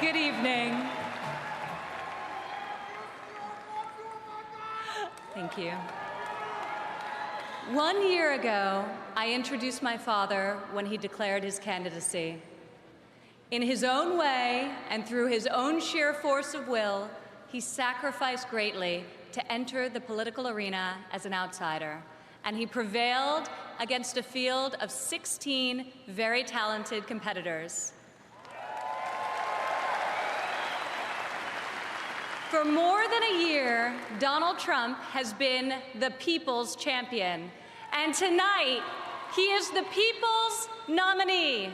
Good evening. Thank you. 1 year ago, I introduced my father when he declared his candidacy. In his own way and through his own sheer force of will, he sacrificed greatly to enter the political arena as an outsider, and he prevailed against a field of 16 very talented competitors. For more than a year, Donald Trump has been the people's champion, and tonight, he is the people's nominee.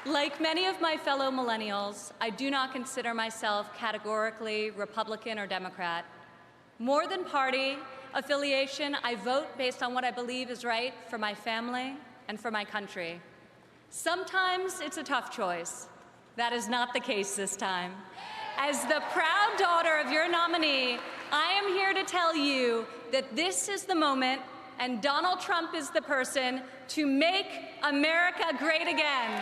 Like many of my fellow millennials, I do not consider myself categorically Republican or Democrat. More than party affiliation, I vote based on what I believe is right for my family and for my country. Sometimes it's a tough choice. That is not the case this time. As the proud daughter of your nominee, I am here to tell you that this is the moment and Donald Trump is the person to make America great again.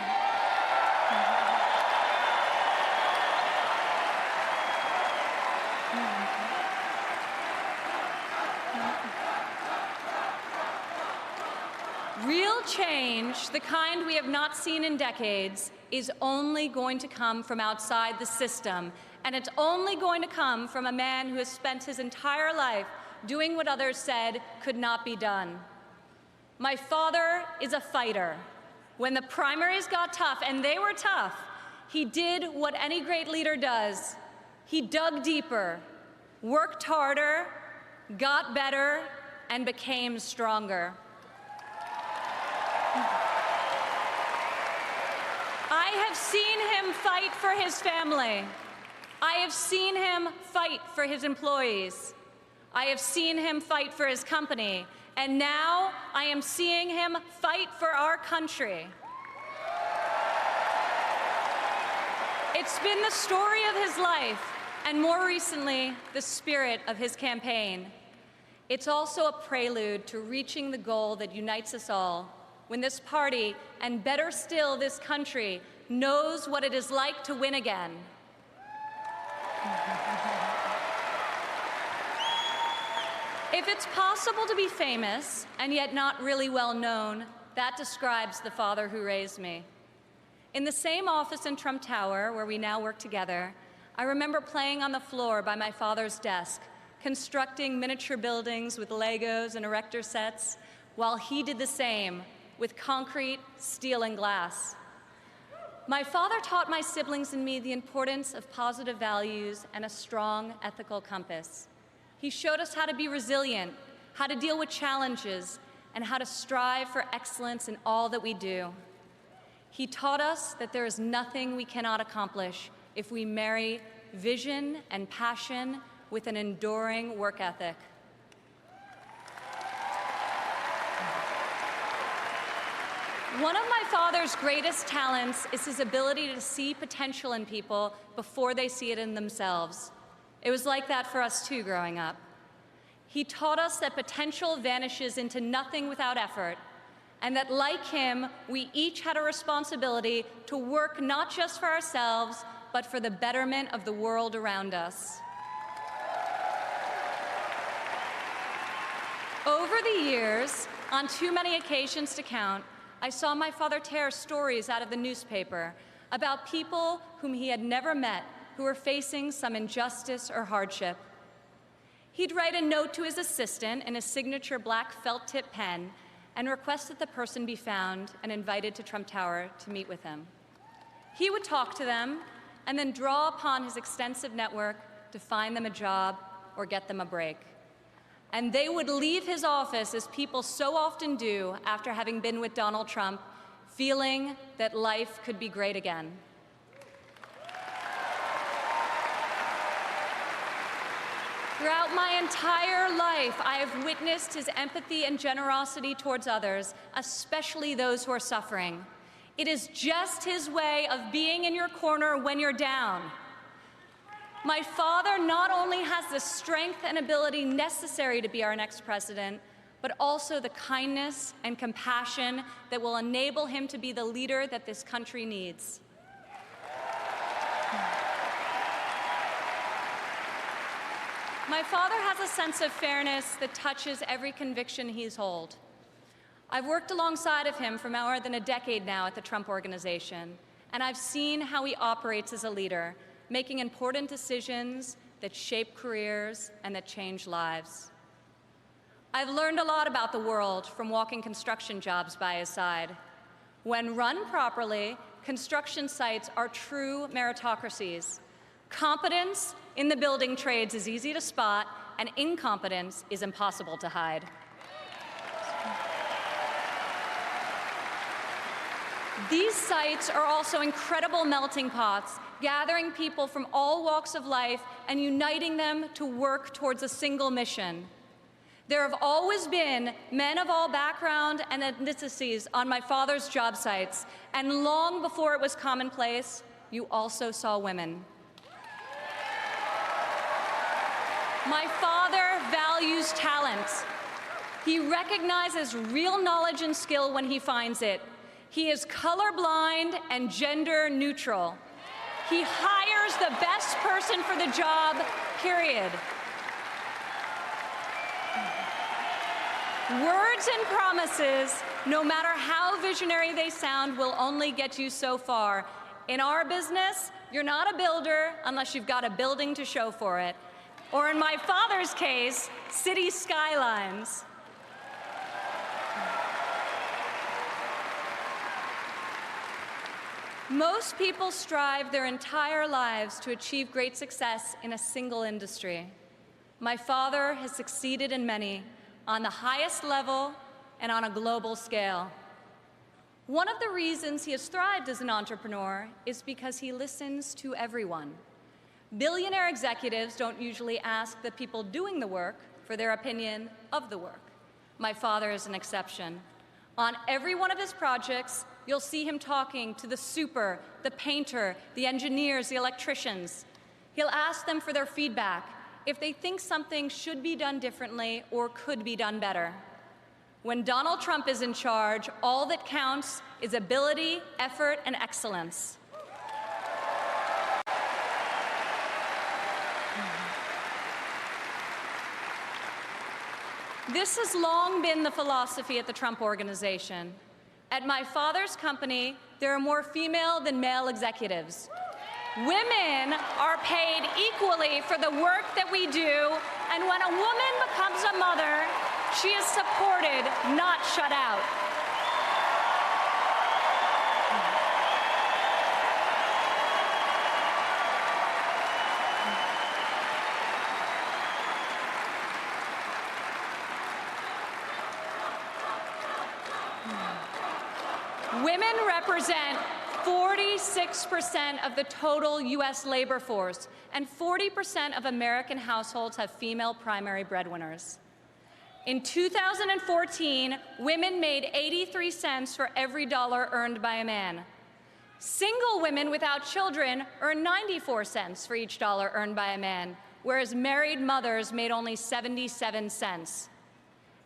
Real change, the kind we have not seen in decades, is only going to come from outside the system, and it's only going to come from a man who has spent his entire life doing what others said could not be done. My father is a fighter. When the primaries got tough, and they were tough, he did what any great leader does. He dug deeper, worked harder, got better, and became stronger. I have seen him fight for his family. I have seen him fight for his employees. I have seen him fight for his company. And now I am seeing him fight for our country. It's been the story of his life, and more recently, the spirit of his campaign. It's also a prelude to reaching the goal that unites us all, when this party, and better still, this country, knows what it is like to win again. If it's possible to be famous and yet not really well known, that describes the father who raised me. In the same office in Trump Tower, where we now work together, I remember playing on the floor by my father's desk, constructing miniature buildings with Legos and erector sets, while he did the same with concrete, steel, and glass. My father taught my siblings and me the importance of positive values and a strong ethical compass. He showed us how to be resilient, how to deal with challenges, and how to strive for excellence in all that we do. He taught us that there is nothing we cannot accomplish if we marry vision and passion with an enduring work ethic. One of my father's greatest talents is his ability to see potential in people before they see it in themselves. It was like that for us too growing up. He taught us that potential vanishes into nothing without effort, and that like him, we each had a responsibility to work not just for ourselves, but for the betterment of the world around us. Over the years, on too many occasions to count, I saw my father tear stories out of the newspaper about people whom he had never met who were facing some injustice or hardship. He'd write a note to his assistant in a signature black felt-tip pen and request that the person be found and invited to Trump Tower to meet with him. He would talk to them and then draw upon his extensive network to find them a job or get them a break. And they would leave his office, as people so often do after having been with Donald Trump, feeling that life could be great again. Throughout my entire life, I have witnessed his empathy and generosity towards others, especially those who are suffering. It is just his way of being in your corner when you're down. My father not only has the strength and ability necessary to be our next president, but also the kindness and compassion that will enable him to be the leader that this country needs. My father has a sense of fairness that touches every conviction he's held. I've worked alongside of him for more than a decade now at the Trump Organization, and I've seen how he operates as a leader, making important decisions that shape careers and that change lives. I've learned a lot about the world from walking construction jobs by his side. When run properly, construction sites are true meritocracies. Competence in the building trades is easy to spot, and incompetence is impossible to hide. These sites are also incredible melting pots, gathering people from all walks of life and uniting them to work towards a single mission. There have always been men of all background and ethnicities on my father's job sites, and long before it was commonplace, you also saw women. My father values talent. He recognizes real knowledge and skill when he finds it. He is colorblind and gender neutral. He hires the best person for the job, period. Words and promises, no matter how visionary they sound, will only get you so far. In our business, you're not a builder unless you've got a building to show for it. Or in my father's case, city skylines. Most people strive their entire lives to achieve great success in a single industry. My father has succeeded in many, on the highest level and on a global scale. One of the reasons he has thrived as an entrepreneur is because he listens to everyone. Billionaire executives don't usually ask the people doing the work for their opinion of the work. My father is an exception. On every one of his projects, you'll see him talking to the super, the painter, the engineers, the electricians. He'll ask them for their feedback, if they think something should be done differently or could be done better. When Donald Trump is in charge, all that counts is ability, effort, and excellence. This has long been the philosophy at the Trump Organization. At my father's company, there are more female than male executives. Women are paid equally for the work that we do, and when a woman becomes a mother, she is supported, not shut out. Women represent 46% of the total U.S. labor force, and 40% of American households have female primary breadwinners. In 2014, women made 83 cents for every dollar earned by a man. Single women without children earn 94 cents for each dollar earned by a man, whereas married mothers made only 77 cents.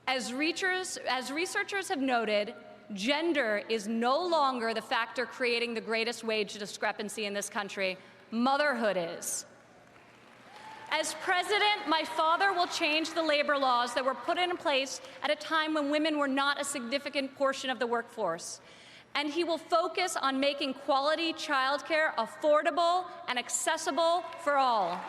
As researchers have noted, gender is no longer the factor creating the greatest wage discrepancy in this country. Motherhood is. As president, my father will change the labor laws that were put in place at a time when women were not a significant portion of the workforce. And he will focus on making quality childcare affordable and accessible for all.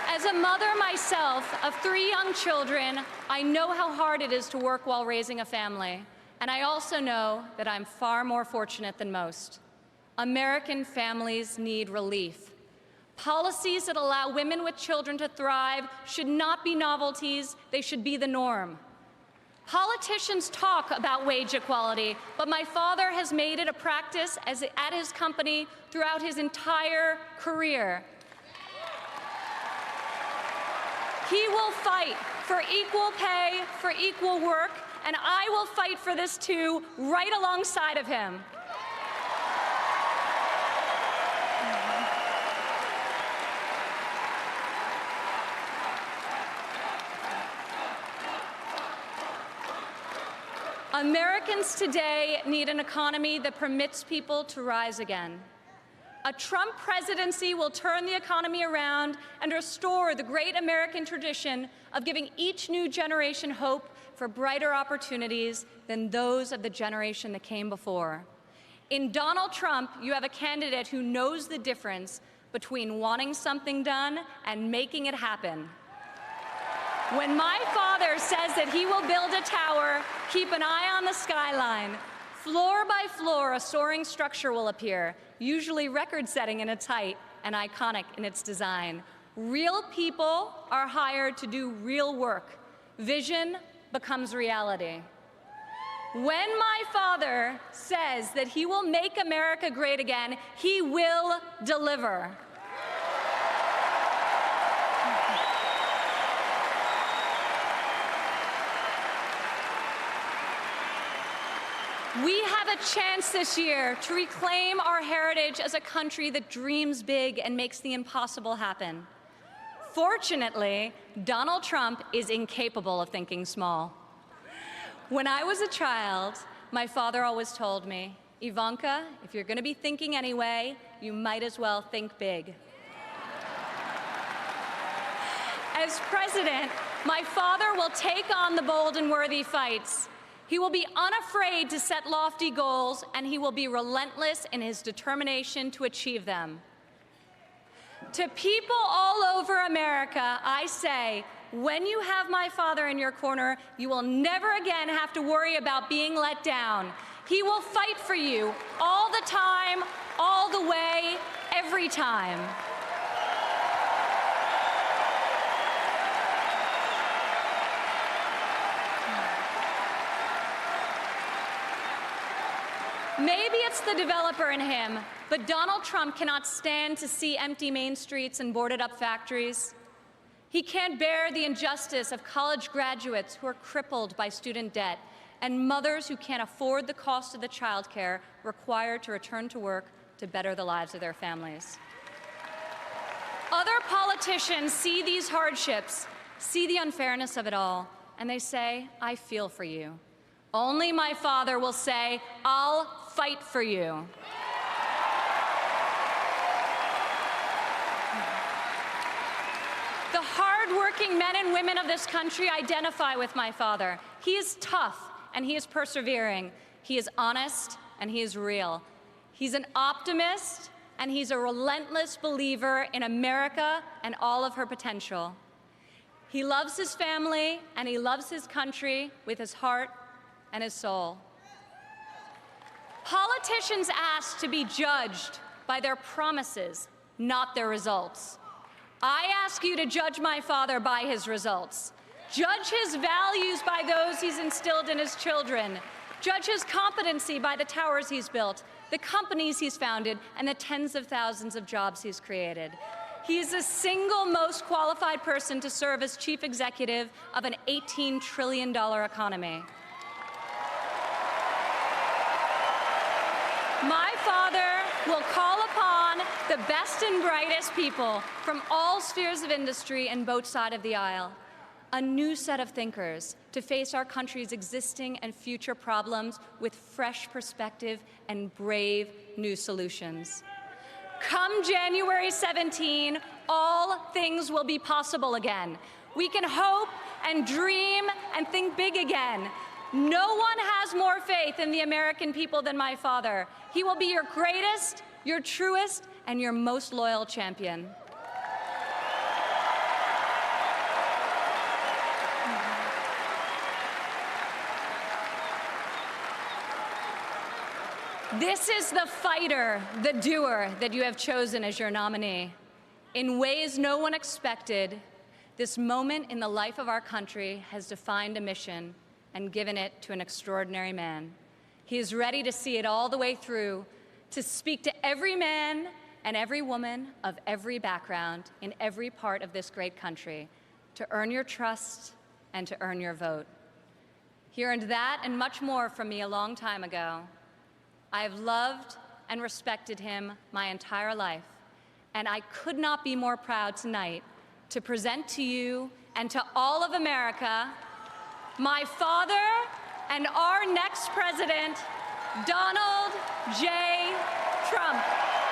As a mother myself of 3 young children, I know how hard it is to work while raising a family. And I also know that I'm far more fortunate than most. American families need relief. Policies that allow women with children to thrive should not be novelties, they should be the norm. Politicians talk about wage equality, but my father has made it a practice at his company throughout his entire career. He will fight for equal pay, for equal work, and I will fight for this too, right alongside of him. Americans today need an economy that permits people to rise again. A Trump presidency will turn the economy around and restore the great American tradition of giving each new generation hope for brighter opportunities than those of the generation that came before. In Donald Trump, you have a candidate who knows the difference between wanting something done and making it happen. When my father says that he will build a tower, keep an eye on the skyline. Floor by floor, a soaring structure will appear, usually record-setting in its height and iconic in its design. Real people are hired to do real work. Vision becomes reality. When my father says that he will make America great again, he will deliver. We have a chance this year to reclaim our heritage as a country that dreams big and makes the impossible happen. Fortunately, Donald Trump is incapable of thinking small. When I was a child, my father always told me, Ivanka, if you're going to be thinking anyway, you might as well think big. As president, my father will take on the bold and worthy fights. He will be unafraid to set lofty goals, and he will be relentless in his determination to achieve them. To people all over America, I say, when you have my father in your corner, you will never again have to worry about being let down. He will fight for you all the time, all the way, every time. Maybe it's the developer in him, but Donald Trump cannot stand to see empty main streets and boarded-up factories. He can't bear the injustice of college graduates who are crippled by student debt and mothers who can't afford the cost of the child care required to return to work to better the lives of their families. Other politicians see these hardships, see the unfairness of it all, and they say, I feel for you. Only my father will say, I'll fight for you. The hard-working men and women of this country identify with my father. He is tough, and he is persevering. He is honest, and he is real. He's an optimist, and he's a relentless believer in America and all of her potential. He loves his family, and he loves his country with his heart and his soul. Politicians ask to be judged by their promises, not their results. I ask you to judge my father by his results. Judge his values by those he's instilled in his children. Judge his competency by the towers he's built, the companies he's founded, and the tens of thousands of jobs he's created. He is the single most qualified person to serve as chief executive of an $18 trillion economy. My father will call upon the best and brightest people from all spheres of industry and both sides of the aisle, a new set of thinkers to face our country's existing and future problems with fresh perspective and brave new solutions. Come January 17, all things will be possible again. We can hope and dream and think big again. No one has more faith in the American people than my father. He will be your greatest, your truest, and your most loyal champion. This is the fighter, the doer that you have chosen as your nominee. In ways no one expected, this moment in the life of our country has defined a mission and given it to an extraordinary man. He is ready to see it all the way through, to speak to every man and every woman of every background in every part of this great country, to earn your trust and to earn your vote. He earned that and much more from me a long time ago. I have loved and respected him my entire life, and I could not be more proud tonight to present to you and to all of America my father, and our next president, Donald J. Trump.